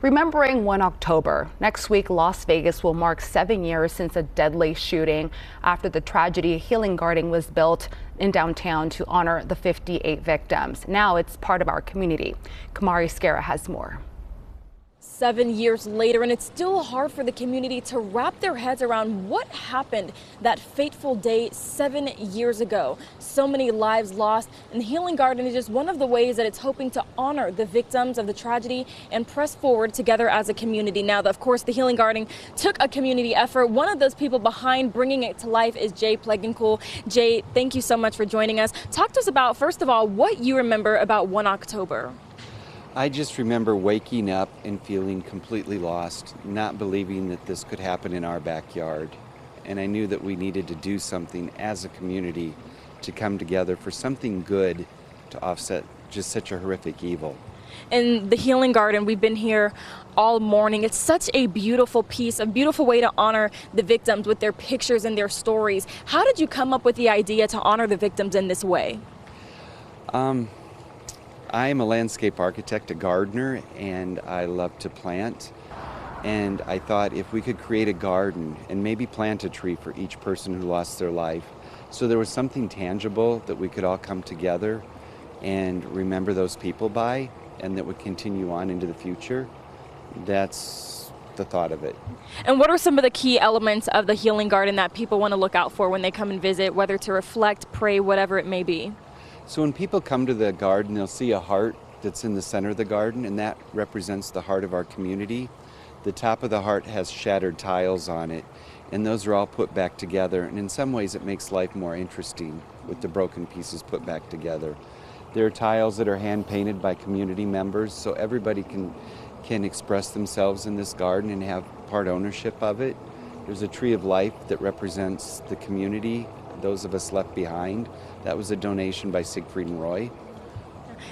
Remembering 1 October. Next week, Las Vegas will mark 7 years since a deadly shooting. After the tragedy, a healing garden was built in downtown to honor the 58 victims. Now it's part of our community. Kamari Scara has more. 7 years later, and it's still hard for the community to wrap their heads around what happened that fateful day 7 years ago. So many lives lost, and the Healing Garden is just one of the ways that it's hoping to honor the victims of the tragedy and press forward together as a community. Now, of course, the Healing Garden took a community effort. One of those people behind bringing it to life is Jay Plegancool. Jay, thank you so much for joining us. Talk to us about, first of all, what you remember about 1 October. I just remember waking up and feeling completely lost, not believing that this could happen in our backyard. And I knew that we needed to do something as a community to come together for something good to offset just such a horrific evil. In the Healing Garden, we've been here all morning. It's such a beautiful piece, a beautiful way to honor the victims with their pictures and their stories. How did you come up with the idea to honor the victims in this way? I am a landscape architect, a gardener, and I love to plant. And I thought if we could create a garden and maybe plant a tree for each person who lost their life, so there was something tangible that we could all come together and remember those people by, and that would continue on into the future. That's the thought of it. And what are some of the key elements of the Healing Garden that people want to look out for when they come and visit, whether to reflect, pray, whatever it may be? So when people come to the garden, they'll see a heart that's in the center of the garden, and that represents the heart of our community. The top of the heart has shattered tiles on it, and those are all put back together. And in some ways, it makes life more interesting with the broken pieces put back together. There are tiles that are hand-painted by community members, so everybody can express themselves in this garden and have part ownership of it. There's a tree of life that represents the community, those of us left behind. That was a donation by Siegfried and Roy.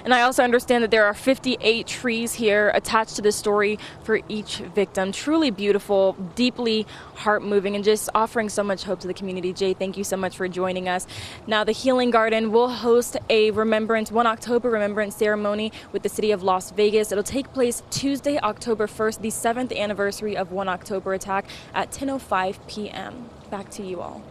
And I also understand that there are 58 trees here attached to the story for each victim. Truly beautiful, deeply heart-moving, and just offering so much hope to the community. Jay, thank you so much for joining us. Now, the Healing Garden will host a 1 October remembrance ceremony with the city of Las Vegas. It'll take place Tuesday, October 1st, the 7th anniversary of 1 October attack at 10:05 p.m. Back to you all.